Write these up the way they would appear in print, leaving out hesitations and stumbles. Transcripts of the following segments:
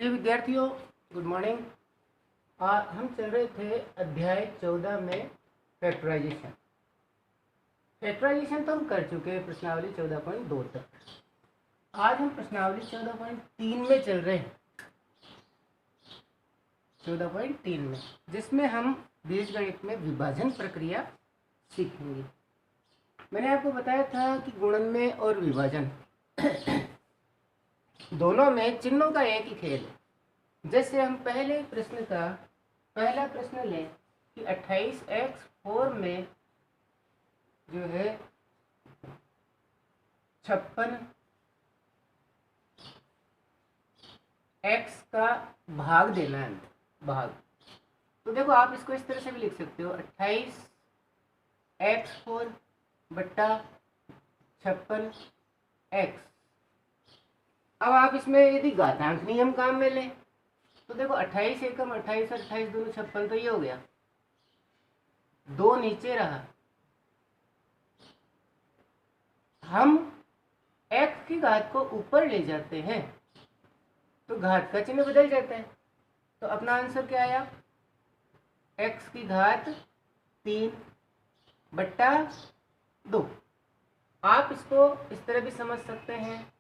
ये विद्यार्थियों good morning. हम चल रहे थे अध्याय 14 में फैक्टराइजेशन। फैक्टराइजेशन तो हम कर चुके हैं प्रश्नावली 14.2 तक। आज हम प्रश्नावली 14.3 में चल रहे हैं, 14.3 में, जिसमें हम बीजगणित में विभाजन प्रक्रिया सीखेंगे। मैंने आपको बताया था कि गुणन में और विभाजन दोनों में चिन्हों का एक ही खेल है। जैसे हम पहले प्रश्न का पहला प्रश्न लें कि 28x4 में जो है 56x का भाग देना है, भाग। तो देखो आप इसको इस तरह से भी लिख सकते हो 28x4 बट्टा 56x। अब आप इसमें यदि घातांक नियम काम में लें तो देखो 28 एकम 28 और 28 दोनों 56, तो ये हो गया, 2 नीचे रहा। हम x की घात को ऊपर ले जाते हैं तो घात का चिन्ह बदल जाता है। तो अपना आंसर क्या आया, x की घात 3 बट्टा 2। आप इसको इस तरह भी समझ सकते हैं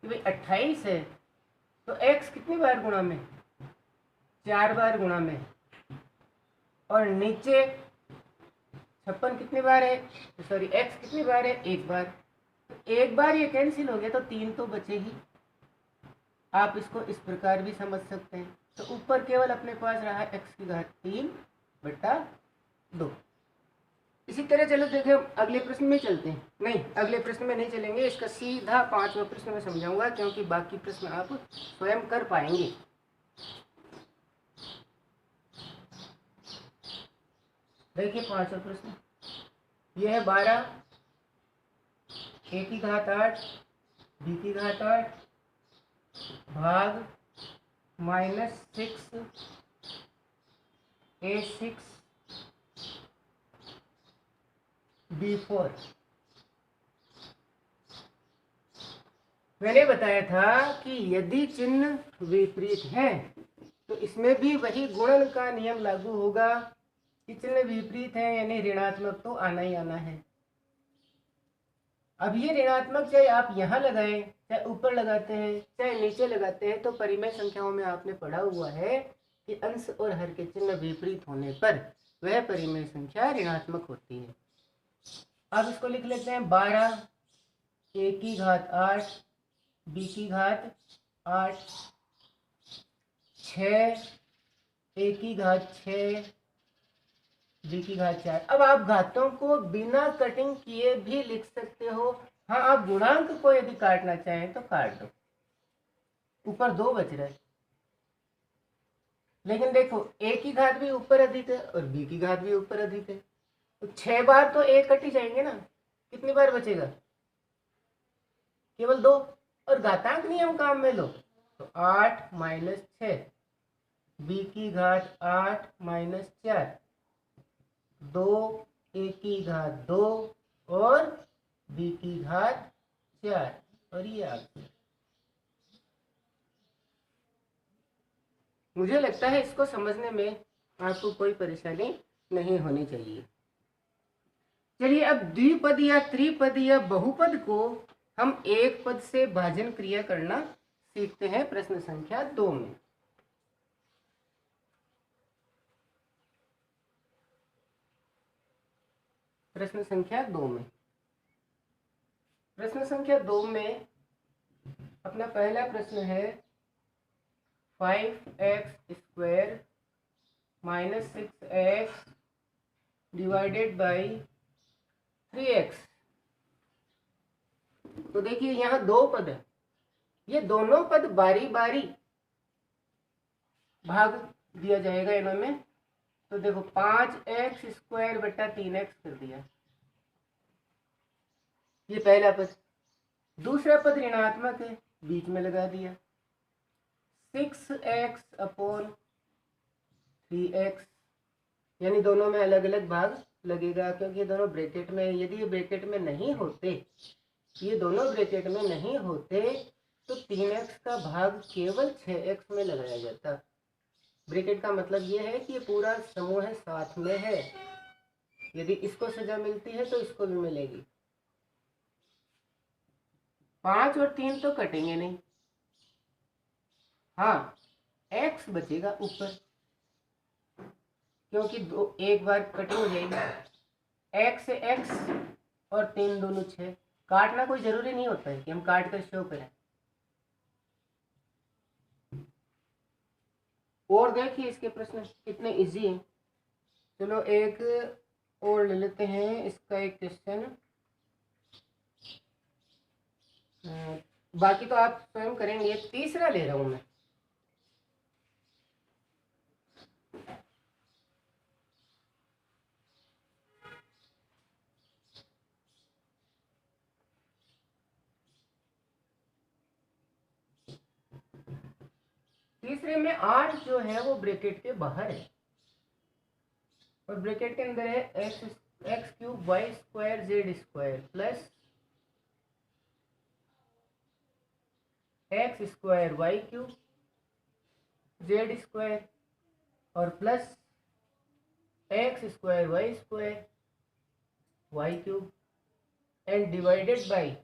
कि भाई 28 है तो x कितनी बार गुणा में, 4 बार गुणा में, और नीचे 56 कितनी बार है, सॉरी x कितनी बार है, 1 बार। तो 1 बार ये कैंसिल हो गया तो 3 तो बचे ही। आप इसको इस प्रकार भी समझ सकते हैं। तो ऊपर केवल अपने पास रहा x की घात 3 बट्टा 2। इसी तरह चलो देखिए अगले प्रश्न में चलते हैं। नहीं, अगले प्रश्न में नहीं चलेंगे, इसका सीधा 5वां प्रश्न में समझाऊंगा, क्योंकि बाकी प्रश्न आप स्वयं कर पाएंगे। देखिए 5वां प्रश्न, यह है 12 a की घात 8 b की घात 8 भाग -6 a6 b4। मैंने बताया था कि यदि चिन्ह विपरीत है तो इसमें भी वही गुणन का नियम लागू होगा कि चिन्ह विपरीत है यानी ऋणात्मक तो आना ही आना है। अब ये ऋणात्मक चाहे आप यहाँ लगाएं, चाहे ऊपर लगाते हैं, चाहे नीचे लगाते हैं, तो परिमेय संख्याओं में आपने पढ़ा हुआ है कि अंश और हर के चिन्ह विपरीत होने पर वह परिमेय संख्या ऋणात्मक होती है। अब इसको लिख लेते हैं 12 a की घात 8 b की घात 8 6 a की घात 6 b की घात 4। अब आप घातों को बिना कटिंग किए भी लिख सकते हो। हाँ, आप गुणांक को यदि काटना चाहें तो काट दो, ऊपर 2 बच रहे। लेकिन देखो a की घात भी ऊपर अधिक है और b की घात भी ऊपर अधिक है, तो 6 बार तो a कट ही जाएंगे ना, कितनी बार बचेगा, केवल 2। और घातांक नियम काम में लो तो 8 - 6 b की घात 8 - 4 2 a की घात 2 और b की घात 4, और ये आ गया। मुझे लगता है इसको समझने में आपको कोई परेशानी नहीं होनी चाहिए। चलिए अब द्विपद या त्रिपद या बहुपद को हम एक पद से भाजन क्रिया करना सीखते हैं प्रश्न संख्या 2 में। प्रश्न संख्या 2 में, प्रश्न संख्या 2 में अपना पहला प्रश्न है 5x² - 6x divided by 3x। तो देखिए यहाँ 2 पद है, ये दोनों पद बारी बारी भाग दिया जाएगा इनमें। तो देखो 5x² बट्टा 3x कर दिया, ये पहला पद। दूसरा पद ऋणात्मक है, बीच में लगा दिया 6x अपॉन 3x, यानी दोनों में अलग अलग भाग लगेगा, क्योंकि ये दोनों ब्रैकेट में, यदि ये ब्रैकेट में नहीं होते, ये दोनों ब्रैकेट में नहीं होते तो 3x का भाग केवल 6x में लगाया जाता। ब्रैकेट का मतलब ये है कि ये पूरा समूह है साथ में है, यदि इसको सजा मिलती है तो इसको भी मिलेगी। 5 और 3 तो कटेंगे नहीं, हाँ x बचेगा ऊपर, क्योंकि एक बार कटिंग हो जाएगी। x से x और 3 दोनों 6, काटना कोई जरूरी नहीं होता है कि हम काट कर शो करें। और देखिए इसके प्रश्न कितने इजी हैं। चलो एक और ले लेते हैं, इसका एक क्वेश्चन, बाकी तो आप स्वयं करेंगे। तीसरा ले रहा हूं मैं। तीसरे में 8 जो है वो ब्रैकेट के बाहर है और ब्रैकेट के अंदर है x cube y square z square plus x square y cube z square और plus x square y cube and divided by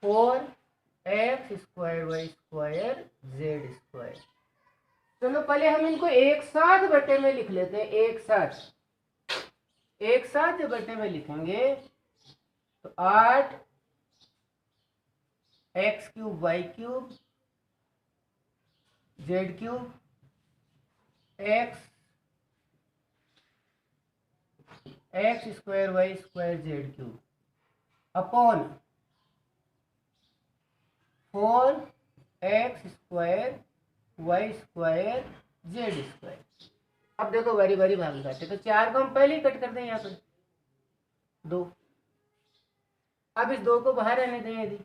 4x square y square z square. चलो पहले हम इनको एक साथ बटे में लिख लेते हैं। एक साथ जब बटे में लिखेंगे तो 8 x cube y cube z cube x square y square z cube upon 4x square y square z square. अब देखो बारी बारी भाग लगाते, तो 4 को हम पहले ही कट कर दें यहाँ पर 2। अब इस 2 को बाहर रहने दें यदि,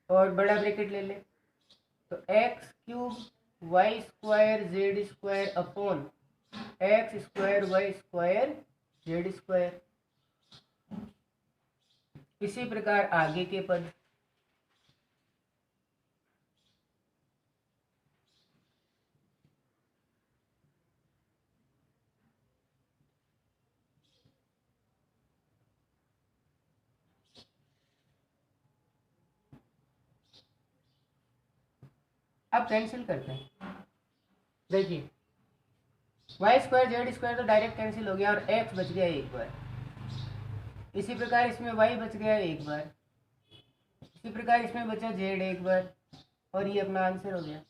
और बड़ा ब्रैकेट ले ले तो x cube y square z square upon x square y square z square. इसी प्रकार आगे के पद, अब कैंसिल करते हैं। देखिए वाई स्क्वायर जेड स्क्वायर तो डायरेक्ट कैंसिल हो गया और एक्स बच गया एक बार। इसी प्रकार इसमें वाई बच गया एक बार, इसी प्रकार इसमें बचा जेड एक बार, और ये अपना आंसर हो गया।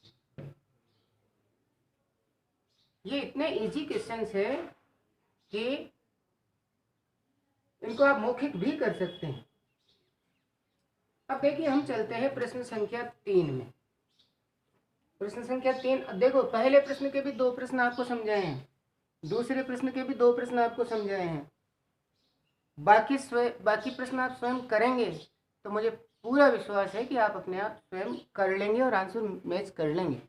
ये इतने इजी क्वेश्चंस है कि इनको आप मौखिक भी कर सकते हैं। अब देखिए हम चलते हैं प्रश्न संख्या 3 में। प्रश्न संख्या 3 देखो, पहले प्रश्न के भी 2 प्रश्न आपको समझाए हैं, दूसरे प्रश्न के भी 2 प्रश्न आपको समझाए हैं। बाकी प्रश्न आप स्वयं करेंगे तो मुझे पूरा विश्वास है कि आप अपने आप स्वयं कर लेंगे और आंसर मैच कर लेंगे।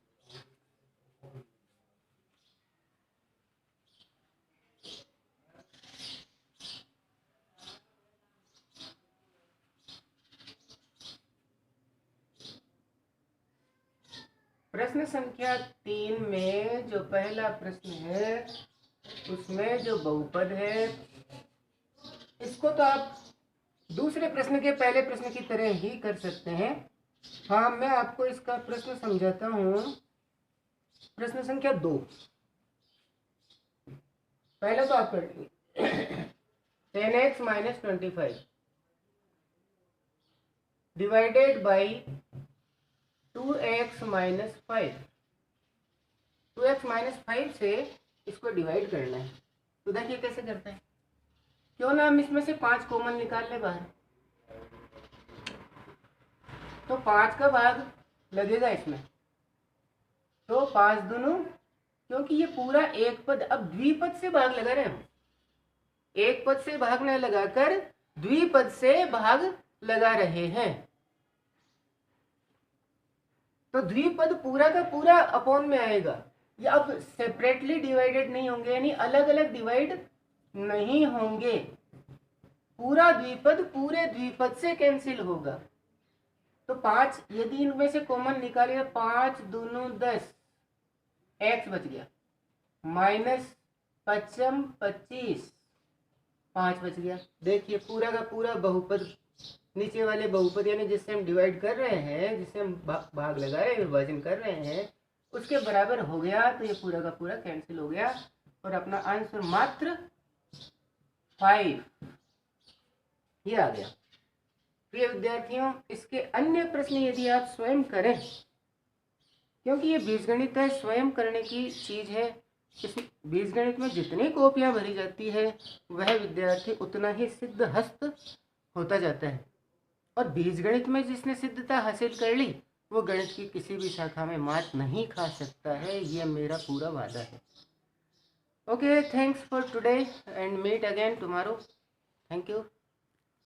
प्रश्न संख्या 3 में जो पहला प्रश्न है उसमें जो बहुपद है, इसको तो आप दूसरे प्रश्न के पहले प्रश्न की तरह ही कर सकते हैं। हाँ, मैं आपको इसका प्रश्न समझाता हूँ। प्रश्न संख्या 2 पहले तो आप कर लेंगे 10x minus 25 divided by 2x minus 5। 2x minus 5 से इसको डिवाइड करना है, तो देखिए कैसे करते हैं। क्यों ना हम इसमें से 5 कॉमन निकाल ले बाहर, तो 5 का भाग लगेगा इसमें, तो 5 दोनों, क्योंकि ये पूरा एक पद, अब द्विपद से भाग लगा रहे हैं, एक पद से भाग न लगाकर द्विपद से भाग लगा रहे हैं, तो द्विपद पूरा का पूरा अपॉन में आएगा। ये अब सेपरेटली डिवाइडेड नहीं होंगे, यानी अलग अलग डिवाइड नहीं होंगे। पूरा द्विपद पूरे द्विपद से कैंसिल होगा। तो 5, यदि इनमें से कॉमन निकालिए 5 दूनी 10, एक्स बच गया, माइनस 5 25, 5 बच गया। देखिए पूरा का पूरा बहुपद, नीचे वाले बहुपद यानी जिससे हम डिवाइड कर रहे हैं, जिससे हम भाग लगा रहे हैं, विभाजन कर रहे हैं, उसके बराबर हो गया। तो ये पूरा का पूरा कैंसिल हो गया और अपना आंसर मात्र 5 ये आ गया। प्रिय विद्यार्थियों, इसके अन्य प्रश्न यदि आप स्वयं करें, क्योंकि ये बीजगणित है, स्वयं करने की चीज है। इस बीजगणित में जितनी कॉपियां भरी जाती है वह विद्यार्थी उतना ही सिद्ध हस्त होता जाता है। और बीजगणित में जिसने सिद्धता हासिल कर ली वो गणित की किसी भी शाखा में मात नहीं खा सकता है, ये मेरा पूरा वादा है। Okay, thanks for today and meet again tomorrow. Thank you.